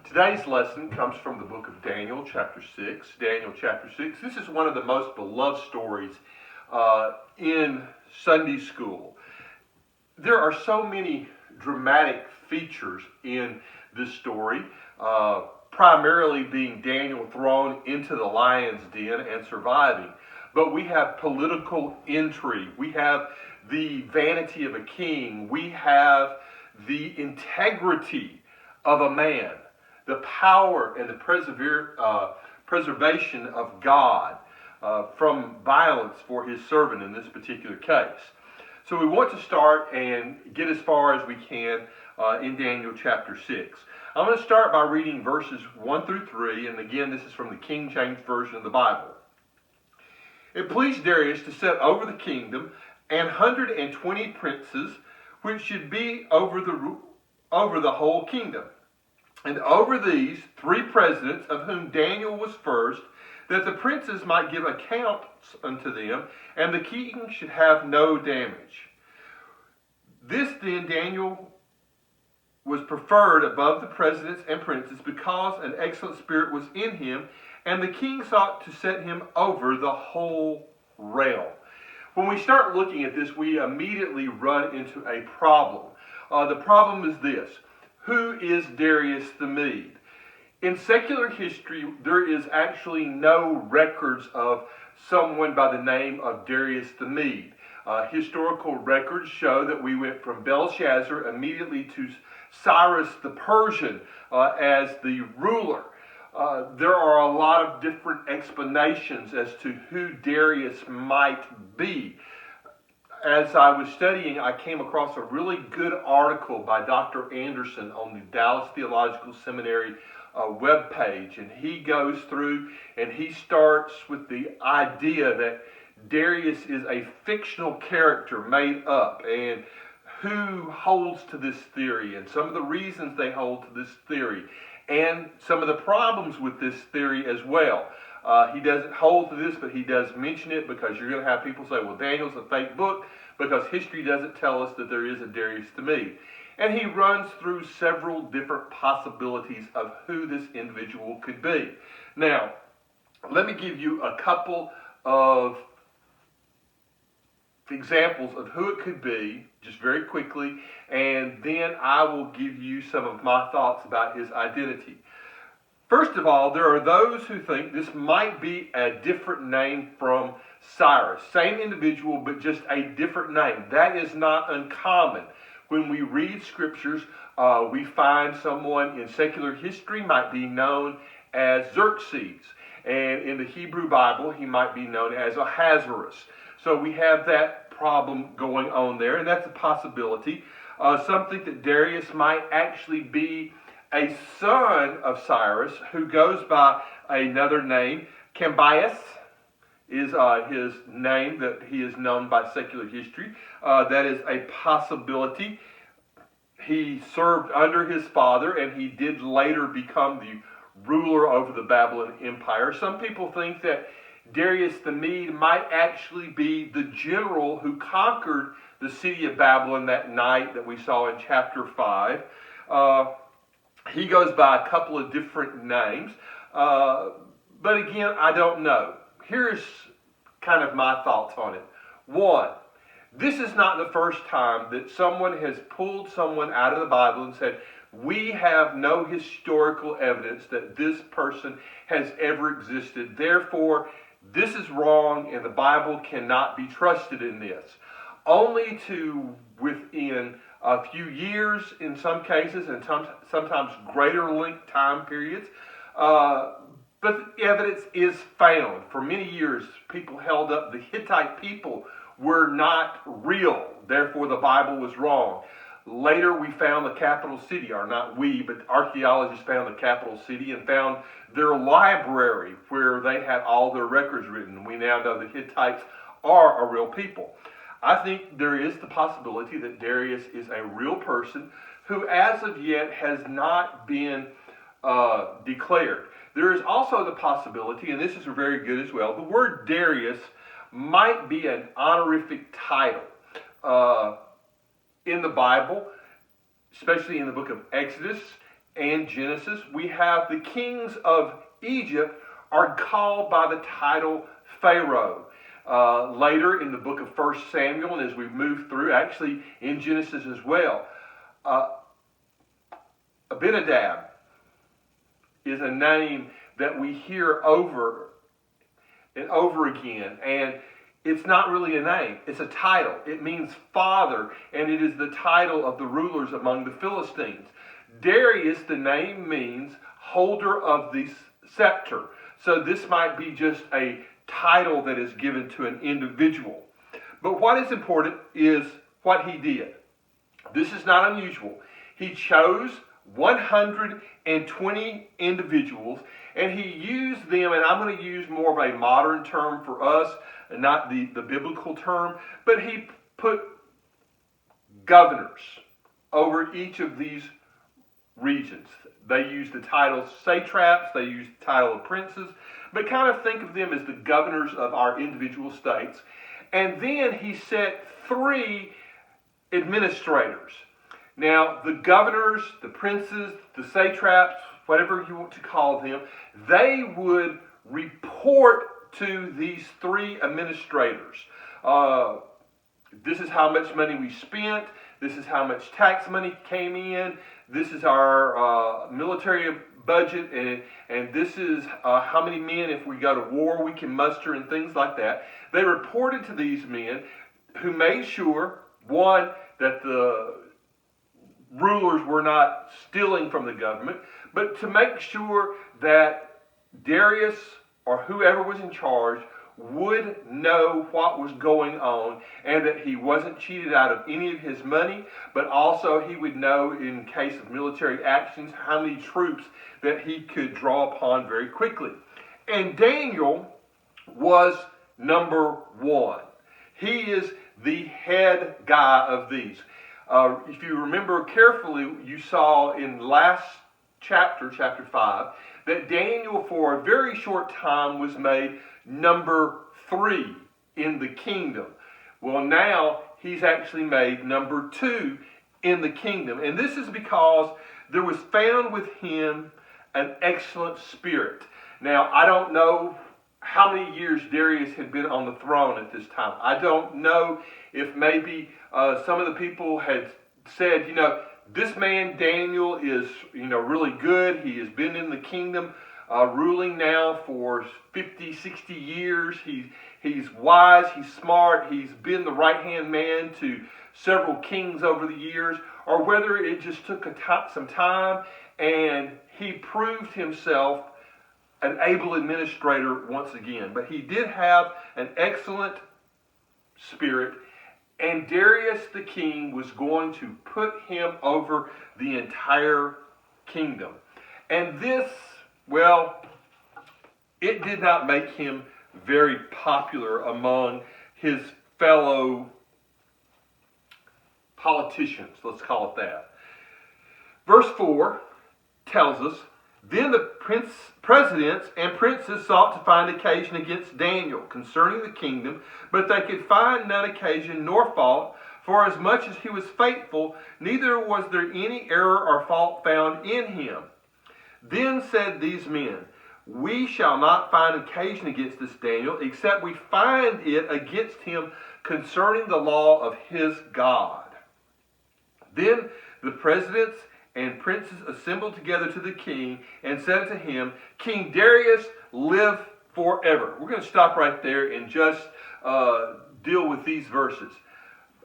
Today's lesson comes from the book of Daniel, chapter 6. Daniel, chapter 6. This is one of the most beloved stories in Sunday school. There are so many dramatic features in this story, primarily being Daniel thrown into the lion's den and surviving. But we have political intrigue. We have the vanity of a king. We have the integrity of a man, the power and the preservation of God from violence for his servant in this particular case. So we want to start and get as far as we can in Daniel chapter 6. I'm going to start by reading verses 1 through 3, and again, this is from the King James Version of the Bible. It pleased Darius to set over the kingdom 120 princes, which should be over the whole kingdom. And over these 3 presidents, of whom Daniel was first, that the princes might give accounts unto them, and the king should have no damage. This then Daniel was preferred above the presidents and princes, because an excellent spirit was in him, and the king sought to set him over the whole realm. When we start looking at this, we immediately run into a problem. The problem is this: who is Darius the Mede? In secular history, there is actually no records of someone by the name of Darius the Mede. Historical records show that we went from Belshazzar immediately to Cyrus the Persian as the ruler. There are a lot of different explanations as to who Darius might be. As I was studying, I came across a really good article by Dr. Anderson on the Dallas Theological Seminary webpage, and he goes through and he starts with the idea that Darius is a fictional character made up, and who holds to this theory, and some of the reasons they hold to this theory, and some of the problems with this theory as well. He doesn't hold to this, but he does mention it, because you're going to have people say, well, Daniel's a fake book because history doesn't tell us that there is a Darius the Mede. And he runs through several different possibilities of who this individual could be. Now, let me give you a couple of examples of who it could be, just very quickly, and then I will give you some of my thoughts about his identity. First of all, there are those who think this might be a different name from Cyrus. Same individual, but just a different name. That is not uncommon. When we read scriptures, we find someone in secular history might be known as Xerxes. And in the Hebrew Bible, he might be known as Ahasuerus. So we have that problem going on there, and that's a possibility. Some think that Darius might actually be a son of Cyrus who goes by another name. Cambyses is his name that he is known by secular history. That is a possibility. He served under his father, and he did later become the ruler over the Babylon Empire. Some people think that Darius the Mede might actually be the general who conquered the city of Babylon that night that we saw in chapter 5. He goes by a couple of different names. But again, I don't know. Here's kind of my thoughts on it. One, this is not the first time that someone has pulled someone out of the Bible and said, we have no historical evidence that this person has ever existed. Therefore, this is wrong, and the Bible cannot be trusted in this. Only to within a few years in some cases, and sometimes greater length time periods. But the evidence is found. For many years, people held up the Hittite people were not real. Therefore, the Bible was wrong. Later, we found the capital city, or not we, but archaeologists found the capital city and found their library where they had all their records written. We now know the Hittites are a real people. I think there is the possibility that Darius is a real person who, as of yet, has not been declared. There is also the possibility, and this is very good as well, the word Darius might be an honorific title. In the Bible, especially in the book of Exodus and Genesis, we have the kings of Egypt are called by the title Pharaoh. Later in the book of 1 Samuel, and as we move through, actually in Genesis as well, Abinadab is a name that we hear over and over again, and it's not really a name, it's a title. It means father, and it is the title of the rulers among the Philistines. Darius, the name means holder of the scepter. So this might be just a title that is given to an individual. But what is important is what he did. This is not unusual. He chose 120 individuals, and he used them, and I'm going to use more of a modern term for us, and not the biblical term, but he put governors over each of these regions. They used the title satraps, they used the title of princes, but kind of think of them as the governors of our individual states. And then he set 3 administrators. Now, the governors, the princes, the satraps, whatever you want to call them, they would report to these 3 administrators. This is how much money we spent. This is how much tax money came in. This is our military budget, and this is how many men, if we go to war, we can muster, and things like that. They reported to these men, who made sure, one, that the rulers were not stealing from the government, but to make sure that Darius or whoever was in charge would know what was going on, and that he wasn't cheated out of any of his money, but also he would know, in case of military actions, how many troops that he could draw upon very quickly. And Daniel was number 1. He is the head guy of these. If you remember carefully, you saw in last chapter 5, that Daniel for a very short time was made number 3 in the kingdom. Well, now he's actually made number 2 in the kingdom. And this is because there was found with him an excellent spirit. Now, I don't know how many years Darius had been on the throne at this time. I don't know if maybe some of the people had said, this man Daniel is, really good. He has been in the kingdom ruling now for 50, 60 years. He's wise, he's smart, he's been the right-hand man to several kings over the years, or whether it just took some time and he proved himself an able administrator once again. But he did have an excellent spirit, and Darius the king was going to put him over the entire kingdom. And this, well, it did not make him very popular among his fellow politicians, let's call it that. Verse 4 tells us, then the presidents and princes sought to find occasion against Daniel concerning the kingdom, but they could find none occasion nor fault, for as much as he was faithful, neither was there any error or fault found in him. Then said these men, we shall not find occasion against this Daniel, except we find it against him concerning the law of his God. Then the presidents and princes assembled together to the king and said to him, King Darius, live forever. We're going to stop right there and just deal with these verses.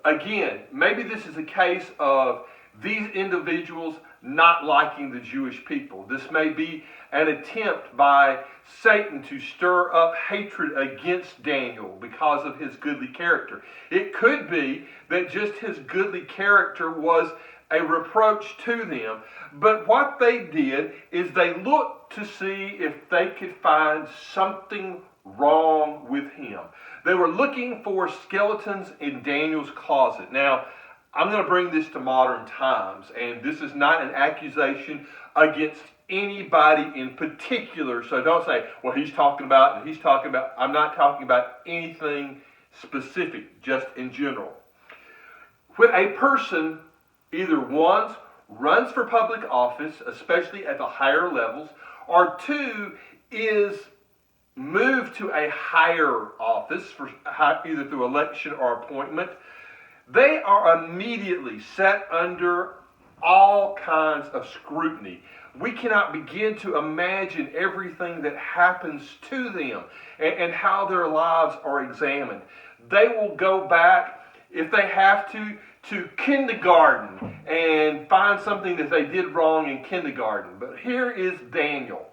Again, maybe this is a case of these individuals not liking the Jewish people. This may be an attempt by Satan to stir up hatred against Daniel because of his goodly character. It could be that just his goodly character was a reproach to them. But what they did is they looked to see if they could find something wrong with him. They were looking for skeletons in Daniel's closet. Now, I'm going to bring this to modern times, and this is not an accusation against anybody in particular. So don't say, well, he's talking about, and he's talking about. I'm not talking about anything specific, just in general. When a person either wants runs for public office, especially at the higher levels, or two, is moved to a higher office, for either through election or appointment, they are immediately set under all kinds of scrutiny. We cannot begin to imagine everything that happens to them and how their lives are examined. They will go back, if they have to kindergarten and find something that they did wrong in kindergarten. But here is Daniel.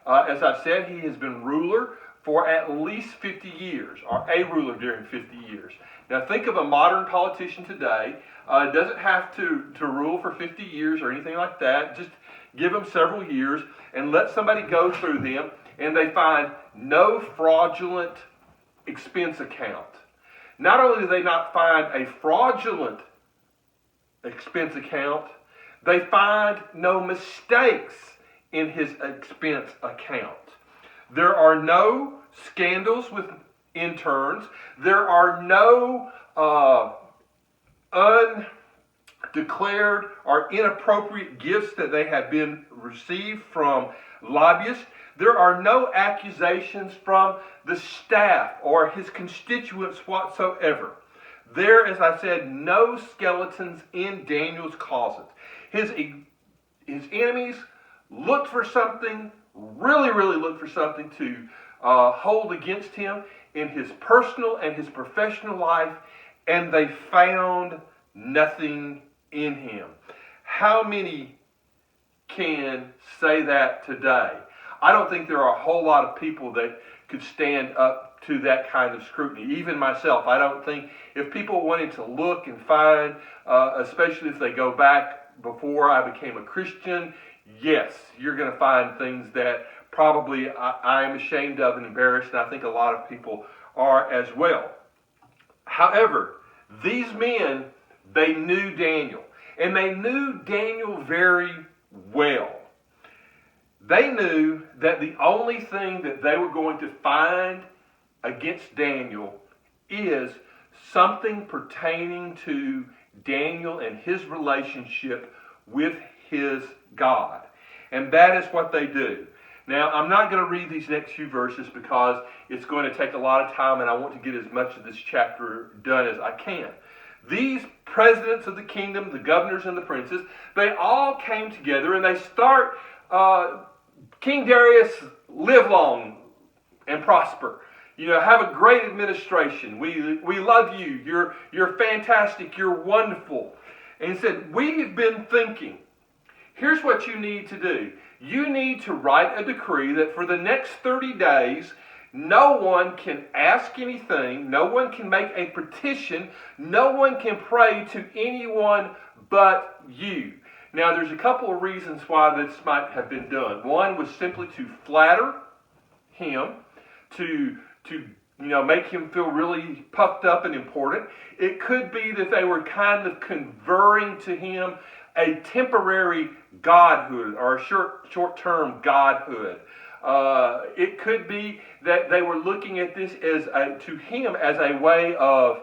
As I said, he has been ruler for at least 50 years, or a ruler during 50 years. Now think of a modern politician today. Doesn't have to rule for 50 years or anything like that. Just give them several years and let somebody go through them, and they find no fraudulent expense account. Not only do they not find a fraudulent expense account, they find no mistakes in his expense account. There are no scandals with interns. There are no undeclared or inappropriate gifts that they have been received from lobbyists. There are no accusations from the staff or his constituents whatsoever. There, as I said, no skeletons in Daniel's closet. His enemies looked for something, really looked for something to hold against him in his personal and his professional life, and they found nothing in him. How many can say that today? I don't think there are a whole lot of people that could stand up to that kind of scrutiny. Even myself, I don't think if people wanted to look and find, especially if they go back before I became a Christian, yes, you're going to find things that probably I'm ashamed of and embarrassed, and I think a lot of people are as well. However, these men, they knew Daniel, and they knew Daniel very well. They knew that the only thing that they were going to find against Daniel is something pertaining to Daniel and his relationship with his God. And that is what they do. Now, I'm not going to read these next few verses because it's going to take a lot of time, and I want to get as much of this chapter done as I can. These presidents of the kingdom, the governors and the princes, they all came together and they start, King Darius, live long and prosper. Have a great administration. We love you. You're fantastic. You're wonderful. And he said, we've been thinking, here's what you need to do. You need to write a decree that for the next 30 days, no one can ask anything, no one can make a petition, no one can pray to anyone but you. Now, there's a couple of reasons why this might have been done. One was simply to flatter him, to make him feel really puffed up and important. It could be that they were kind of conferring to him a temporary godhood or a short-term godhood. It could be that they were looking at this to him as a way of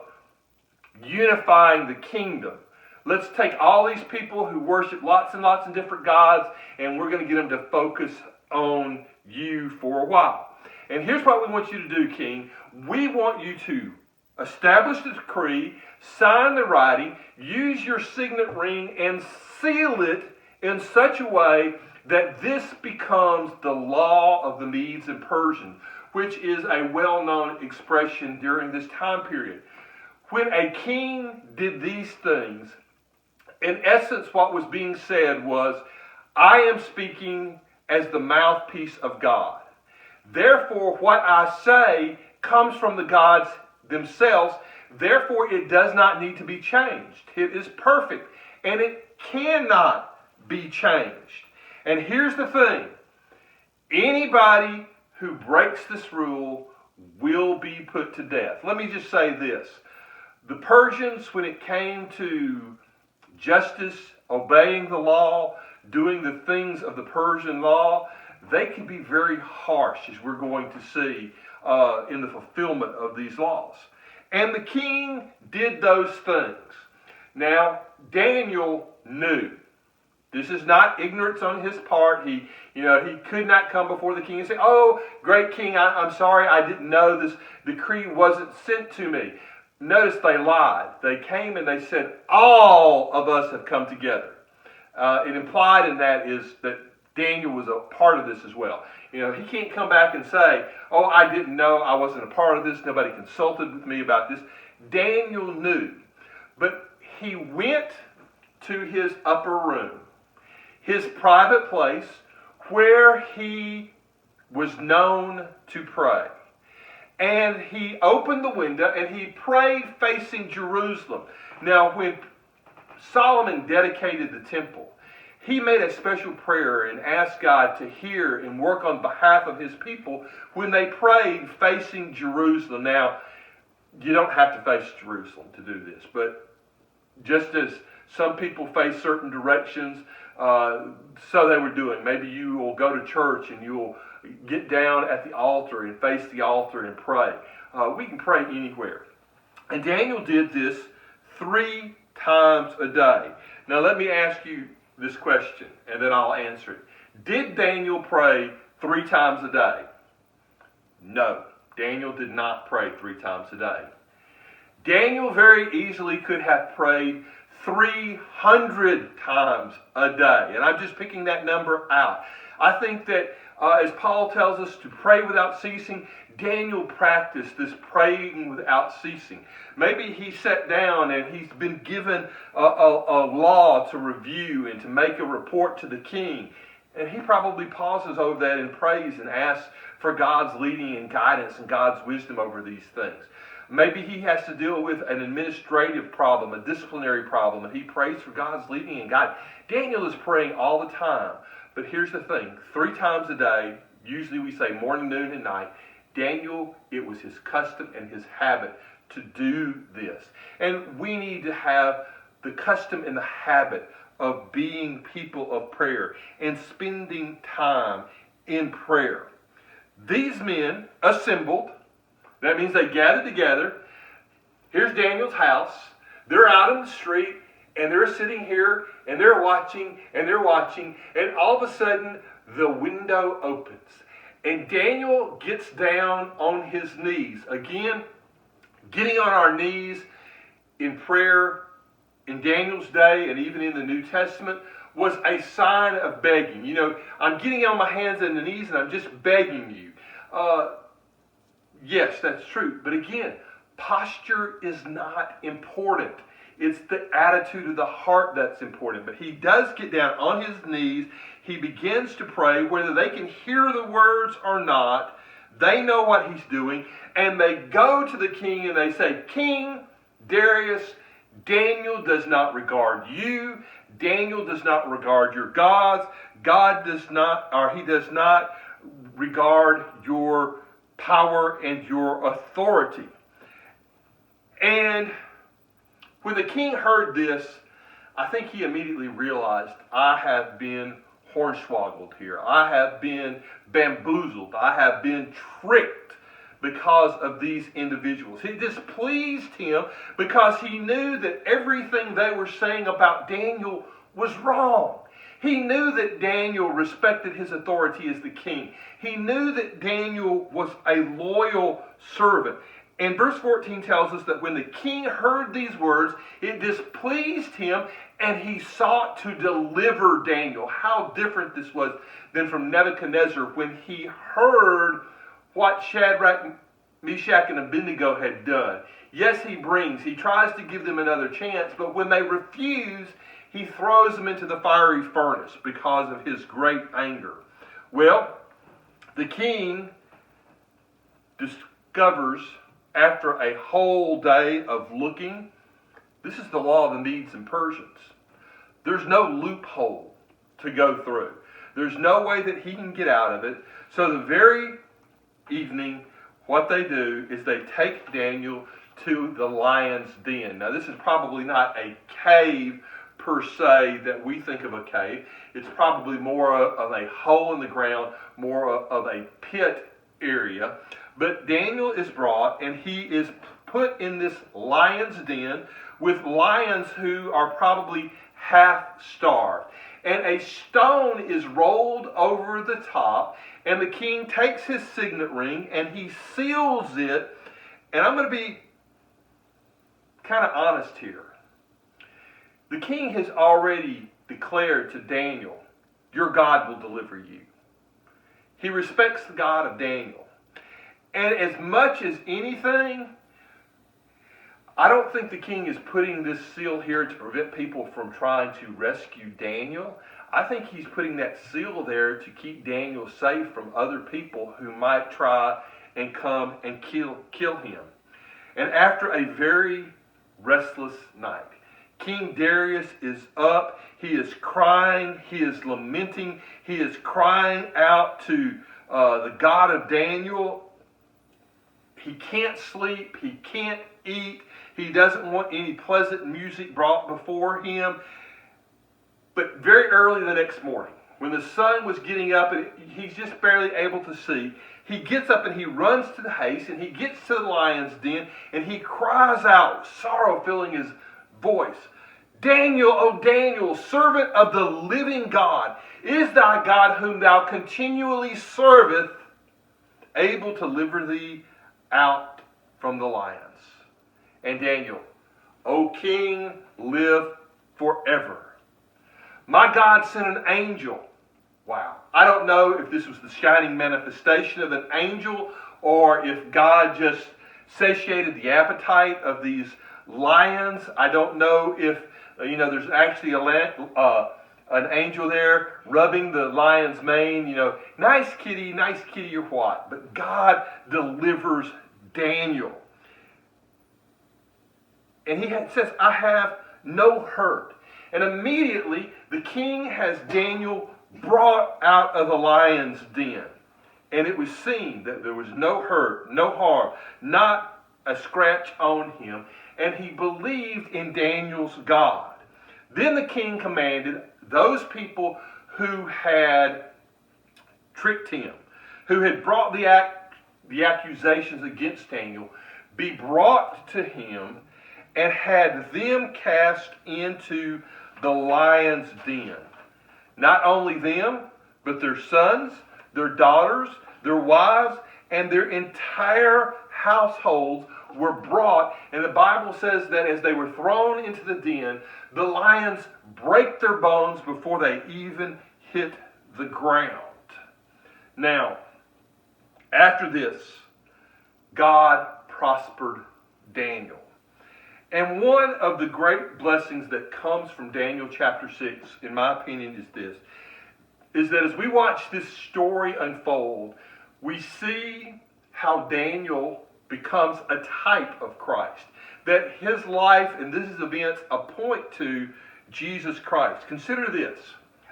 unifying the kingdom. Let's take all these people who worship lots and lots of different gods, and we're going to get them to focus on you for a while. And here's what we want you to do, King. We want you to establish the decree, sign the writing, use your signet ring, and seal it in such a way that this becomes the law of the Medes and Persians, which is a well-known expression during this time period. When a king did these things, in essence, what was being said was, I am speaking as the mouthpiece of God. Therefore, what I say comes from the gods themselves. Therefore, it does not need to be changed. It is perfect, and it cannot be changed. And here's the thing. Anybody who breaks this rule will be put to death. Let me just say this. The Persians, when it came to justice, obeying the law, doing the things of the Persian law, they can be very harsh, as we're going to see in the fulfillment of these laws. And the king did those things. Now, Daniel knew. This is not ignorance on his part. He could not come before the king and say, "Oh, great king, I'm sorry, I didn't know this decree wasn't sent to me." Notice they lied. They came and they said, "All of us have come together." It implied in that is that Daniel was a part of this as well. He can't come back and say, "Oh, I didn't know, I wasn't a part of this, nobody consulted with me about this." Daniel knew, but he went to his upper room, his private place, where he was known to pray. And he opened the window and he prayed facing Jerusalem. Now, when Solomon dedicated the temple, he made a special prayer and asked God to hear and work on behalf of his people when they prayed facing Jerusalem. Now, you don't have to face Jerusalem to do this, but just as some people face certain directions, so they were doing. Maybe you will go to church and you will get down at the altar and face the altar and pray. We can pray anywhere. And Daniel did this 3 times a day. Now let me ask you this question, and then I'll answer it. Did Daniel pray 3 times a day? No, Daniel did not pray 3 times a day. Daniel very easily could have prayed 300 times a day. And I'm just picking that number out. I think that as Paul tells us to pray without ceasing, Daniel practiced this praying without ceasing. Maybe he sat down and he's been given a law to review and to make a report to the king. And he probably pauses over that and prays and asks for God's leading and guidance and God's wisdom over these things. Maybe he has to deal with an administrative problem, a disciplinary problem, and he prays for God's leading and guidance. Daniel is praying all the time. But here's the thing, 3 times a day, usually we say morning, noon, and night, Daniel, it was his custom and his habit to do this. And we need to have the custom and the habit of being people of prayer and spending time in prayer. These men assembled. That means they gathered together. Here's Daniel's house. They're out in the street, and they're sitting here, and they're watching, and all of a sudden, the window opens. And Daniel gets down on his knees. Again, getting on our knees in prayer in Daniel's day, and even in the New Testament, was a sign of begging. I'm getting on my hands and knees, and I'm just begging you. Yes, that's true. But again, posture is not important. It's the attitude of the heart that's important. But he does get down on his knees. He begins to pray, whether they can hear the words or not. They know what he's doing. And they go to the king and they say, "King Darius, Daniel does not regard you. Daniel does not regard your gods. He does not regard your power and your authority." And when the king heard this, I think he immediately realized, I have been hornswoggled here. I have been bamboozled. I have been tricked because of these individuals. It displeased him because he knew that everything they were saying about Daniel was wrong. He knew that Daniel respected his authority as the king. He knew that Daniel was a loyal servant. And verse 14 tells us that when the king heard these words, it displeased him, and he sought to deliver Daniel. How different this was than from Nebuchadnezzar when he heard what Shadrach, Meshach, and Abednego had done. Yes, he tries to give them another chance, but when they refuse, he throws them into the fiery furnace because of his great anger. Well, the king discovers, after a whole day of looking, this is the law of the Medes and Persians. There's no loophole to go through. There's no way that he can get out of it. So the very evening, what they do is they take Daniel to the lion's den. Now, this is probably not a cave per se that we think of a cave. It's probably more of a hole in the ground, more of a pit area. But Daniel is brought, and he is put in this lion's den with lions who are probably half starved. and a stone is rolled over the top, and the king takes his signet ring and he seals it. And I'm going to be kind of honest here. The king has already declared to Daniel, your God will deliver you. He respects the God of Daniel. And as much as anything, I don't think the king is putting this seal here to prevent people from trying to rescue Daniel. I think he's putting that seal there to keep Daniel safe from other people who might try and come and kill him. And after a very restless night, King Darius is up. He is crying. He is lamenting. He is crying out to the God of Daniel. He can't sleep. He can't eat. He doesn't want any pleasant music brought before him. But very early the next morning, when the sun was getting up and he's just barely able to see, he gets up and he runs to the haste and he gets to the lion's den and he cries out, sorrow filling his voice, Daniel, O Daniel, servant of the living God, is thy God whom thou continually servest able to deliver thee out from the lions? And Daniel, O king, live forever. My God sent an angel. Wow. I don't know if this was the shining manifestation of an angel or if God just satiated the appetite of these lions. I don't know if, there's actually an angel there rubbing the lion's mane. Nice kitty, or what. But God delivers Daniel. And he says, I have no hurt. And immediately the king has Daniel brought out of the lion's den. And it was seen that there was no hurt, no harm, not a scratch on him. And he believed in Daniel's God. Then the king commanded those people who had tricked him, who had brought the accusations against Daniel, be brought to him and had them cast into the lion's den. Not only them, but their sons, their daughters, their wives, and their entire households were brought. And the Bible says that as they were thrown into the den, the lions break their bones before they even hit the ground. Now, after this, God prospered Daniel. And one of the great blessings that comes from Daniel chapter 6, in my opinion, is this, is that as we watch this story unfold, we see how Daniel becomes a type of Christ. That his life and these events point to Jesus Christ. Consider this,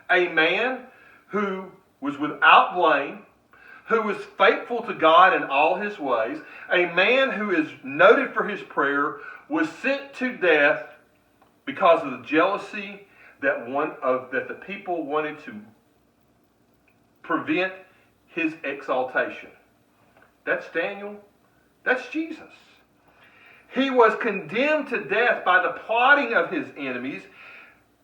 a man who was without blame, who was faithful to God in all his ways, a man who is noted for his prayer, was sent to death because of the jealousy that the people wanted to prevent his exaltation. That's Daniel. That's Jesus. He was condemned to death by the plotting of his enemies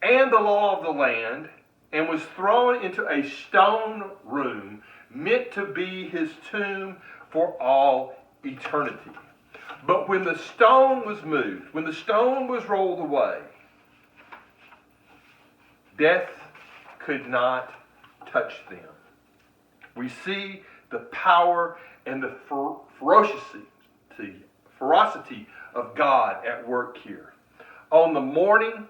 and the law of the land, and was thrown into a stone room meant to be his tomb for all eternity. But when the stone was moved, when the stone was rolled away, death could not touch them. We see the power and the ferocity of God at work here. On the morning,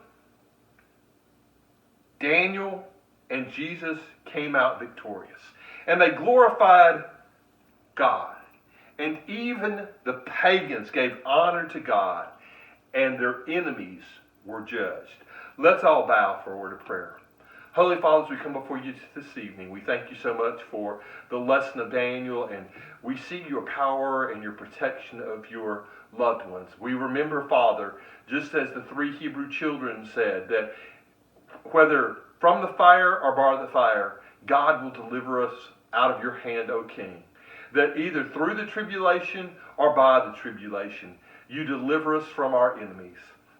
Daniel and Jesus came out victorious. And they glorified God. And even the pagans gave honor to God, and their enemies were judged. Let's all bow for a word of prayer. Holy Father, as we come before you this evening, we thank you so much for the lesson of Daniel, and we see your power and your protection of your loved ones. We remember, Father, just as the 3 Hebrew children said, that whether from the fire or by the fire, God will deliver us out of your hand, O King. That either through the tribulation or by the tribulation, you deliver us from our enemies.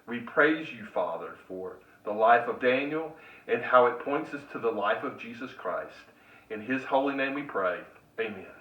We praise you, Father, for the life of Daniel, and how it points us to the life of Jesus Christ. In his holy name we pray. Amen.